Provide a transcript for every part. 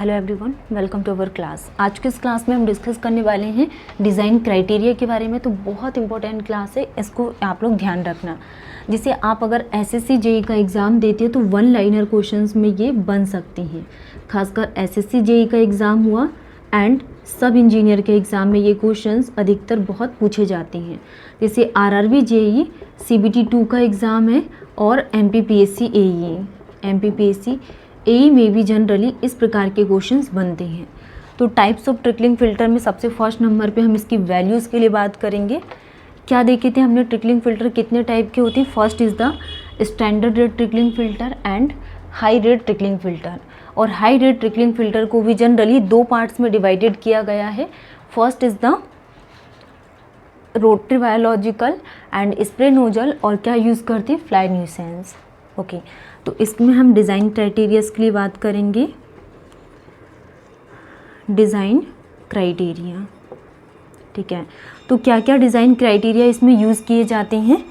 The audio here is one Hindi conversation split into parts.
Hello everyone, welcome to our class. आज के इस क्लास में हम डिस्कस करने वाले हैं डिज़ाइन क्राइटेरिया के बारे में। तो बहुत इंपॉर्टेंट क्लास है, इसको आप लोग ध्यान रखना। जिसे आप अगर एसएससी जेई का एग्ज़ाम देते हो तो वन लाइनर क्वेश्चंस में ये बन सकते हैं। खासकर एसएससी जेई का एग्ज़ाम हुआ एंड सब इंजीनियर के एग्ज़ाम में ये क्वेश्चंस अधिकतर बहुत पूछे जाते हैं। जैसे आरआरबी जेई सीबीटी 2 का एग्ज़ाम है और एमपीपीएससी एई एमपीपीएससी एई में भी जनरली इस प्रकार के क्वेश्चंस बनते हैं। तो टाइप्स ऑफ ट्रिकलिंग फ़िल्टर में सबसे फर्स्ट नंबर पे हम इसकी वैल्यूज़ के लिए बात करेंगे। क्या देखे थे हमने, ट्रिकलिंग फ़िल्टर कितने टाइप के होते हैं। First is the standard rate trickling filter and high rate trickling filter. और हाई रेट ट्रिकलिंग फ़िल्टर को भी जनरली दो पार्ट्स में डिवाइडेड किया गया है। First is the rotary biological and spray nozzle, और क्या यूज़ करते हैं, फ्लाई न्यूसेंस। ओके, तो इसमें हम डिज़ाइन क्राइटेरियाज के लिए बात करेंगे। डिज़ाइन क्राइटेरिया, ठीक है। तो क्या क्या डिज़ाइन क्राइटेरिया इसमें यूज़ किए जाते हैं,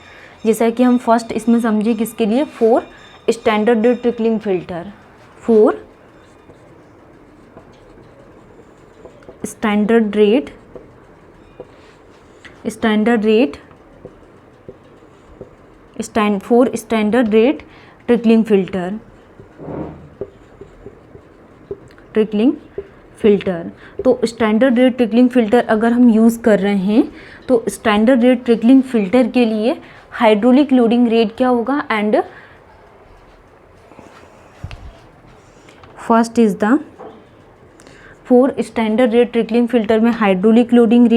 जैसा कि हम फर्स्ट इसमें समझे किसके लिए, for standard rate trickling filter. For standard rate standard rate trickling filter. तो स्टैंडर्ड रेट ट्रिकलिंग फ़िल्टर अगर हम यूज़ कर रहे हैं तो स्टैंडर्ड रेट ट्रिकलिंग फ़िल्टर के लिए हाइड्रोलिक लोडिंग रेट क्या होगा, and first is the for standard rate trickling filter में हाइड्रोलिक लोडिंग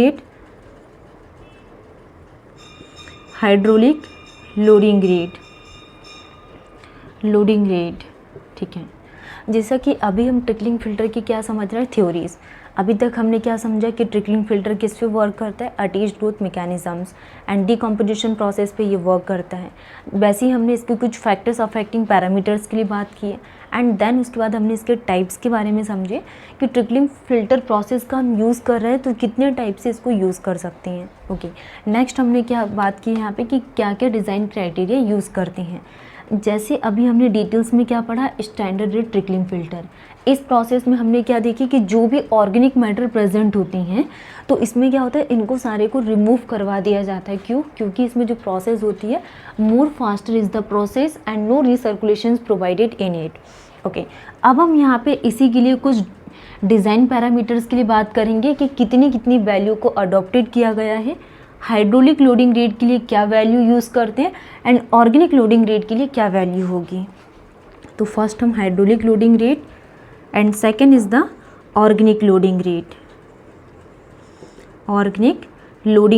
रेट, ठीक है। जैसा कि अभी हम ट्रिकलिंग फ़िल्टर की क्या समझ रहे हैं, थ्योरीज। अभी तक हमने क्या समझा कि ट्रिकलिंग फ़िल्टर किस पे वर्क करता है, attached growth mechanisms and decomposition process पे ये वर्क करता है। वैसे ही हमने इसके कुछ फैक्टर्स अफेक्टिंग पैरामीटर्स के लिए बात की है, एंड देन उसके बाद हमने इसके टाइप्स के बारे में समझे कि ट्रिकलिंग फ़िल्टर प्रोसेस का हम यूज़ कर रहे हैं तो कितने टाइप से इसको यूज़ कर सकते हैं। ओके, नेक्स्ट हमने क्या बात की यहाँ पे कि क्या क्या डिज़ाइन क्राइटेरिया यूज़ करते हैं। जैसे अभी हमने डिटेल्स में क्या पढ़ा, स्टैंडर्ड रेट ट्रिकलिंग फ़िल्टर। इस प्रोसेस में हमने क्या देखी कि जो भी ऑर्गेनिक मैटर प्रेजेंट होती हैं तो इसमें क्या होता है, इनको सारे को रिमूव करवा दिया जाता है। क्यों? क्योंकि इसमें जो प्रोसेस होती है, more faster is the process and no recirculation provided in it. Okay, अब हम यहाँ पे इसी के लिए कुछ डिज़ाइन पैरामीटर्स के लिए बात करेंगे कि कितनी कितनी वैल्यू को अडॉप्टेड किया गया है। हाइड्रोलिक लोडिंग रेट के लिए क्या वैल्यू यूज़ करते हैं एंड ऑर्गेनिक लोडिंग रेट के लिए क्या वैल्यू होगी। तो फर्स्ट हम hydraulic loading rate and second is the organic loading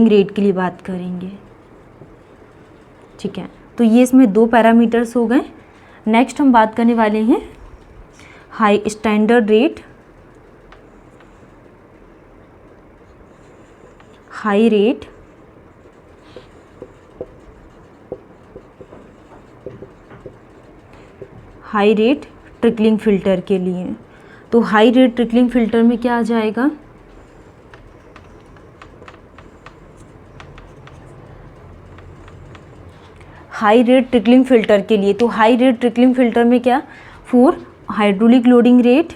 rate के लिए बात करेंगे, ठीक है। तो ये इसमें दो पैरामीटर्स हो गए। नेक्स्ट हम बात करने वाले हैं high standard rate high rate trickling filter के लिए। तो हाई रेट ट्रिकलिंग फ़िल्टर में क्या आ जाएगा, हाई रेट ट्रिकलिंग फ़िल्टर के लिए। तो हाई रेट ट्रिकलिंग फ़िल्टर में क्या, for hydraulic loading rate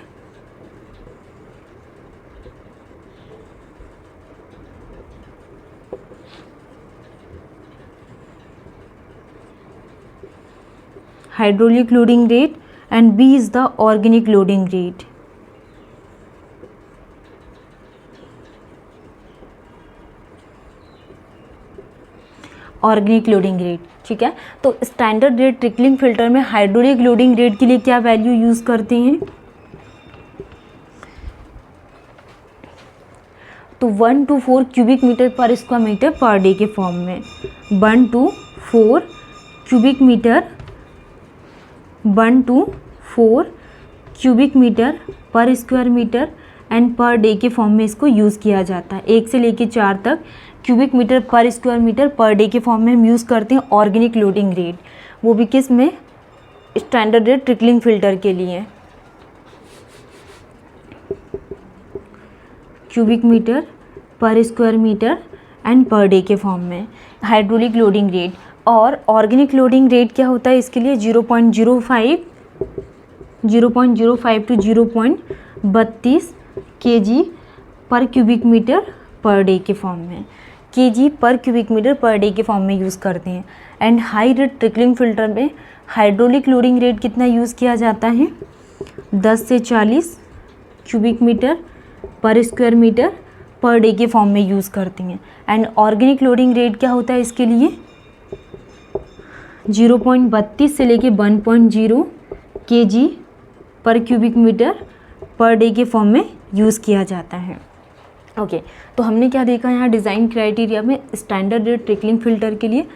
and B is the organic loading rate। Organic loading rate, ठीक है। तो स्टैंडर्ड रेट ट्रिकलिंग फ़िल्टर में हाइड्रोलिक लोडिंग रेट के लिए क्या वैल्यू यूज़ करते हैं, तो 1 to 4 cubic metre per square metre per day के फॉर्म में। 1 to 4 cubic metre per square metre and per day के फॉर्म में इसको यूज़ किया जाता है। 1 से लेकर 4 तक cubic metre per square metre per day के फॉर्म में हम यूज़ करते हैं ऑर्गेनिक लोडिंग रेट, वो भी किस में, स्टैंडर्ड रेट ट्रिकलिंग फ़िल्टर के लिए। Cubic metre per square metre and per day के फॉर्म में हाइड्रोलिक लोडिंग रेट। और ऑर्गेनिक लोडिंग रेट क्या होता है इसके लिए 0.05 to 32 kg per cubic metre per day के फॉर्म में, kg per cubic metre per day के फॉर्म में यूज़ करते हैं। And high rate trickling filter में हाइड्रोलिक लोडिंग रेट कितना यूज़ किया जाता है, 10 से 40 cubic metre per square metre per day के फॉर्म में यूज़ करते हैं। एंड ऑर्गेनिक लोडिंग रेट क्या होता है इसके लिए, 0.32 से लेके 1.0 kg per cubic metre per day के फॉर्म में यूज़ किया जाता है। ओके तो हमने क्या देखा यहाँ डिज़ाइन क्राइटेरिया में, स्टैंडर्ड रेट ट्रिकलिंग फिल्टर के लिए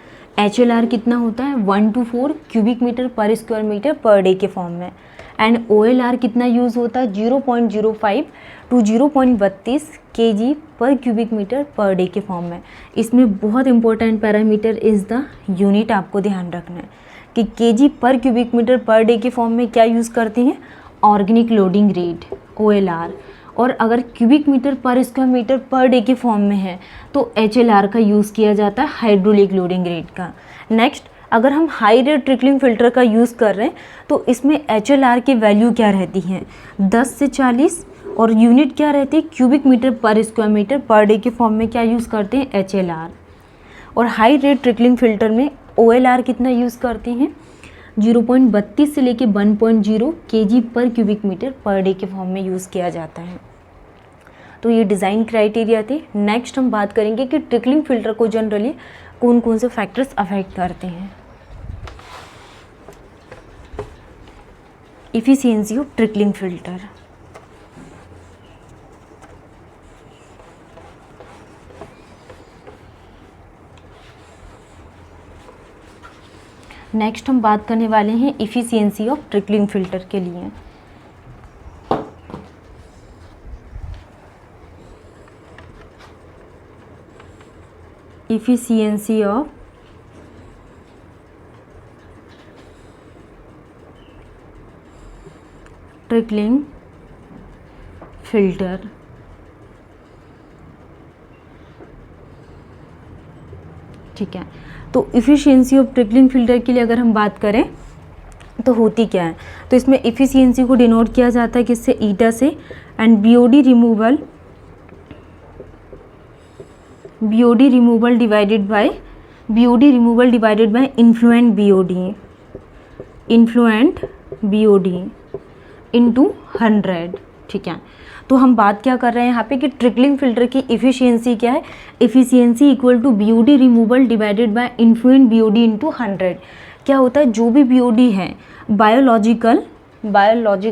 HLR कितना होता है, 1 to 4 cubic metre per square metre per day के फॉर्म में। एंड OLR कितना यूज़ होता है, 0.05 to 0.32 kg per cubic metre per day के फॉर्म में। इसमें बहुत important parameter is the unit, आपको ध्यान रखना है कि kg per cubic metre per day के फॉर्म में क्या यूज़ करते हैं, ऑर्गेनिक लोडिंग रेट OLR। और अगर cubic metre per square metre per day के फॉर्म में है तो HLR का यूज़ किया जाता है, हाइड्रोलिक लोडिंग रेट का। नेक्स्ट, अगर हम हाई रेट ट्रिकलिंग फिल्टर का यूज़ कर रहे हैं तो इसमें HLR की वैल्यू क्या रहती है, 10 से 40, और यूनिट क्या रहती है, cubic metre per square metre per day के फॉर्म में क्या यूज़ करते हैं, HLR। और हाई रेट ट्रिकलिंग फिल्टर में OLR कितना यूज़ करते हैं, 0.32 से लेके 1.0 kg per cubic metre per day के फॉर्म में यूज़ किया जाता है। तो ये डिज़ाइन क्राइटेरिया थे। नेक्स्ट हम बात करेंगे कि ट्रिकलिंग फिल्टर को जनरली कौन कौन से फैक्टर्स अफेक्ट करते हैं। Efficiency of trickling filter, next हम बात करने वाले हैं इफिशियंसी ऑफ ट्रिकलिंग फिल्टर के लिए। इफिशियंसी ऑफ ट्रिकलिंग फिल्टर, ठीक है। तो इफ़िशियंसी ऑफ ट्रिकलिंग फिल्टर के लिए अगर हम बात करें तो होती क्या है, तो इसमें इफ़िशियंसी को डिनोट किया जाता है किससे, ईटा से। And BOD removal divided by influent BOD into 100, ठीक है। तो हम बात क्या कर रहे हैं यहाँ पे कि ट्रिकलिंग फिल्टर की इफ़िशियंसी क्या है, efficiency equal to BOD removal divided by influent BOD into 100। क्या होता है, जो भी BOD है बायोलॉजिकल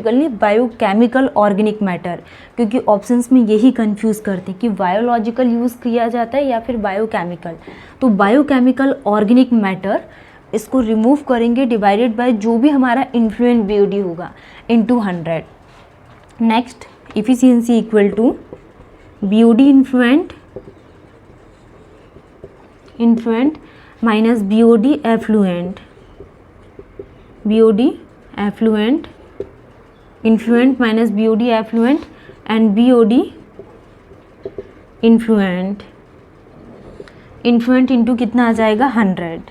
नहीं, बायोकेमिकल ऑर्गेनिक मैटर, क्योंकि ऑप्शंस में यही कंफ्यूज करते हैं कि बायोलॉजिकल यूज़ किया जाता है या फिर बायोकेमिकल। तो बायोकेमिकल ऑर्गेनिक मैटर इसको रिमूव करेंगे डिवाइडेड बाय जो भी हमारा इन्फ्लुएंट BOD होगा into 100। Next, efficiency equal to BOD influent minus BOD effluent, influent minus BOD effluent and BOD influent into कितना आ जाएगा, 100।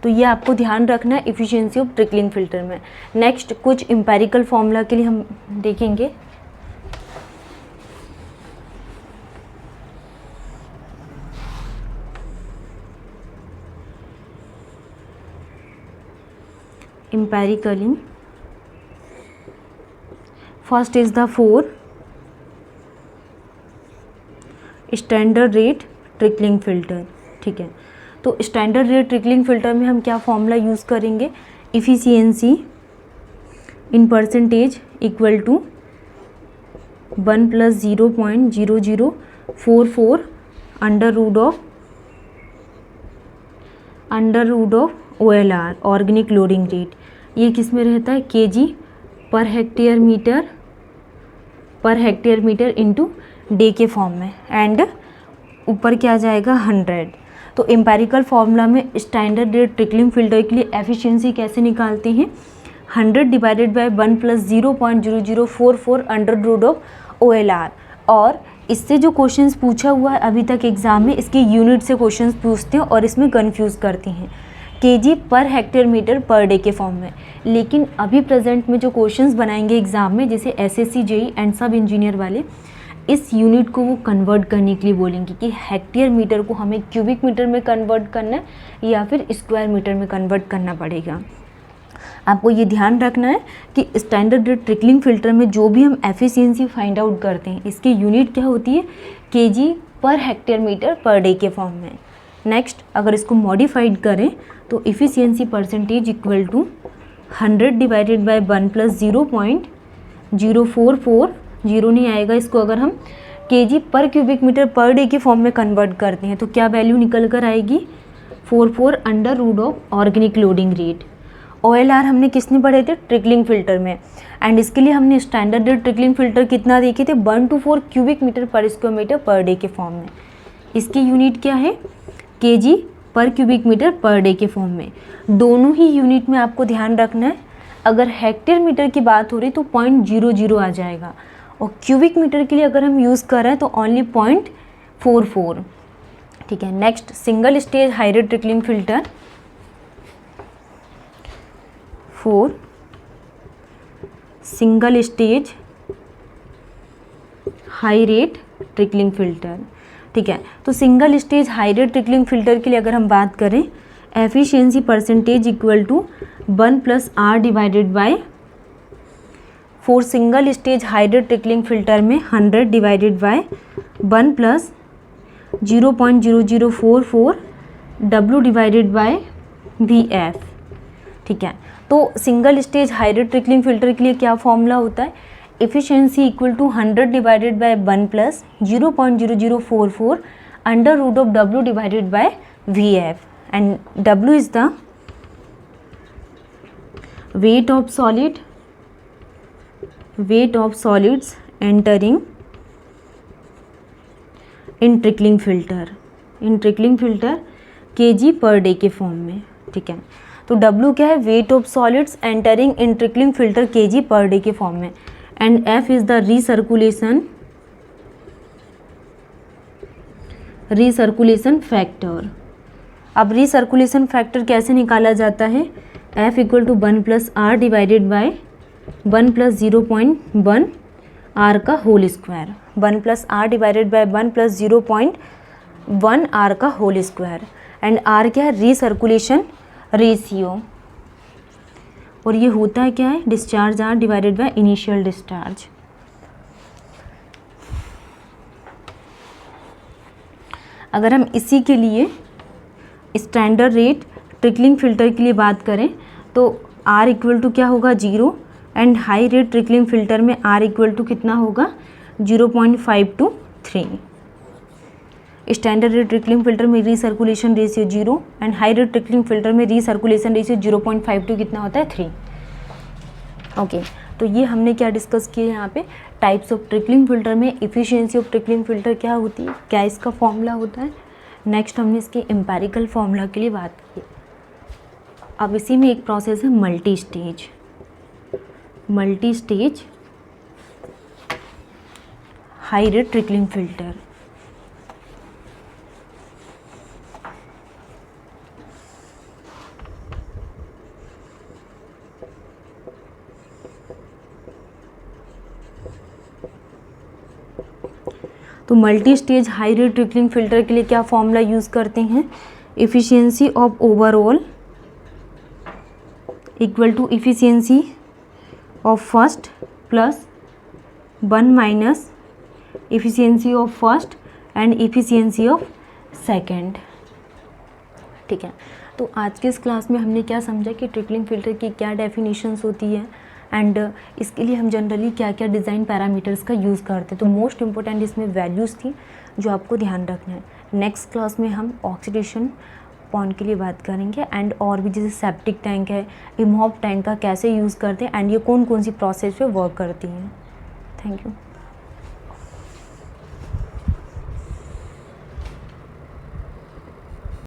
तो ये आपको ध्यान रखना है इफ़िशियंसी ऑफ ट्रिकलिंग फिल्टर में। नेक्स्ट, कुछ एम्पेरिकल फॉर्मूला के लिए हम देखेंगे। Empirically first is the 4 standard rate trickling filter, ठीक है। तो स्टैंडर्ड रेट ट्रिकलिंग फिल्टर में हम क्या फॉर्मूला यूज़ करेंगे, efficiency in percentage equal to 1 + 0.0044 under root of OLR organic loading rate. ये किस में रहता है, kg per hectare metre into day के फॉर्म में, एंड ऊपर क्या आ जाएगा, 100। तो एम्पेरिकल फार्मूला में स्टैंडर्ड रेट ट्रिकलिंग फिल्टर के लिए एफिशिएंसी कैसे निकालते हैं, 100 divided by 1 + 0.0044 under root of OLR। और इससे जो क्वेश्चंस पूछा हुआ है अभी तक एग्जाम में, इसके यूनिट से क्वेश्चंस पूछते हैं और इसमें कंफ्यूज करते हैं KG per hectare metre per day के फॉर्म में। लेकिन अभी प्रेजेंट में जो क्वेश्चंस बनाएंगे एग्जाम में, जैसे एसएससी जेई एंड सब इंजीनियर वाले, इस यूनिट को वो कन्वर्ट करने के लिए बोलेंगे कि हेक्टेयर मीटर को हमें क्यूबिक मीटर में कन्वर्ट करना है या फिर स्क्वायर मीटर में कन्वर्ट करना पड़ेगा। आपको ये ध्यान रखना है कि स्टैंडर्ड ट्रिकलिंग फिल्टर में जो भी हम एफिशिएंसी फाइंड आउट करते हैं, इसकी यूनिट क्या होती है, kg per hectare metre per day के फॉर्म में। नेक्स्ट, अगर इसको मॉडिफाइड करें तो efficiency percentage equal to 100 divided by 1 plus 0.044, zero नहीं आएगा, इसको अगर हम kg per cubic metre per day के फॉर्म में कन्वर्ट करते हैं तो क्या वैल्यू निकल कर आएगी, 44 under root of organic loading rate. OLR हमने किसने पढ़े थे, ट्रिकलिंग फिल्टर में, एंड इसके लिए हमने स्टैंडर्ड ट्रिकलिंग फिल्टर कितना देखे थे, 1 to 4 cubic metre per square metre per day के फॉर्म में। इसकी यूनिट क्या है, kg per cubic metre per day के फॉर्म में। दोनों ही यूनिट में आपको ध्यान रखना है, अगर हेक्टेयर मीटर की बात हो रही तो 0.00 आ जाएगा, और क्यूबिक मीटर के लिए अगर हम यूज़ कर रहे हैं तो ओनली 0.44। ठीक है। Next, single stage high rate trickling filter for single stage high rate trickling filter. ठीक है, तो single stage high rate trickling filter के लिए अगर हम बात करें, efficiency percentage equal to 1 plus R divided by, for single stage high rate trickling filter में 100 divided by 1 plus 0.0044 W divided by VF। ठीक है, तो single stage high rate trickling filter के लिए क्या फॉर्मूला होता है, efficiency equal to 100 divided by 1 plus 0.0044 under root of W divided by VF, and W is the weight of solids entering in trickling filter kg per day के फॉर्म में। ठीक है, तो W क्या है, weight of solids entering in trickling filter kg per day के फॉर्म में, and F is the recirculation factor. अब रीसर्कुलेशन फैक्टर कैसे निकाला जाता है, F equal to 1 plus R divided by 1 plus 0.1 R का whole square, 1 plus R divided by 1 plus 0.1 R का होल स्क्वायर, एंड R क्या है, रीसर्कुलेशन रेशियो, और ये होता है क्या है, discharge R divided by initial discharge. अगर हम इसी के लिए स्टैंडर्ड रेट ट्रिकलिंग फिल्टर के लिए बात करें तो R इक्वल टू क्या होगा, 0, and high rate trickling filter में R इक्वल टू कितना होगा, 0.523। स्टैंडर्ड रेट ट्रिकलिंग फिल्टर में recirculation ratio 0, and high rate trickling filter में रीसर्कुलेशन रेशियो 0.52 कितना होता है, 3। ओके, तो ये हमने क्या डिस्कस किया यहाँ पे, टाइप्स ऑफ ट्रिकलिंग फिल्टर में इफ़िशियंसी ऑफ ट्रिकलिंग फिल्टर क्या होती है, क्या इसका फॉर्मूला होता है। नेक्स्ट हमने इसके एम्पेरिकल फॉर्मूला के लिए बात की। अब इसी में एक प्रोसेस है multi stage high rate trickling filter. तो multi stage high rate trickling filter के लिए क्या फॉर्मूला यूज़ करते हैं, efficiency of overall equal to efficiency of first plus 1 minus efficiency of first and efficiency of second. ठीक है, तो आज के इस क्लास में हमने क्या समझा कि ट्रिकलिंग फिल्टर की क्या डेफिनेशंस होती है, एंड इसके लिए हम जनरली क्या क्या डिज़ाइन पैरामीटर्स का यूज़ करते हैं। तो मोस्ट इम्पोर्टेंट इसमें वैल्यूज़ थी जो आपको ध्यान रखना है। नेक्स्ट क्लास में हम ऑक्सीडेशन पॉइंट के लिए बात करेंगे, एंड और भी जैसे सेप्टिक टैंक है, इमहॉप टैंक का कैसे यूज़ करते हैं, एंड ये कौन कौन सी प्रोसेस पे वर्क करती हैं। Thank you.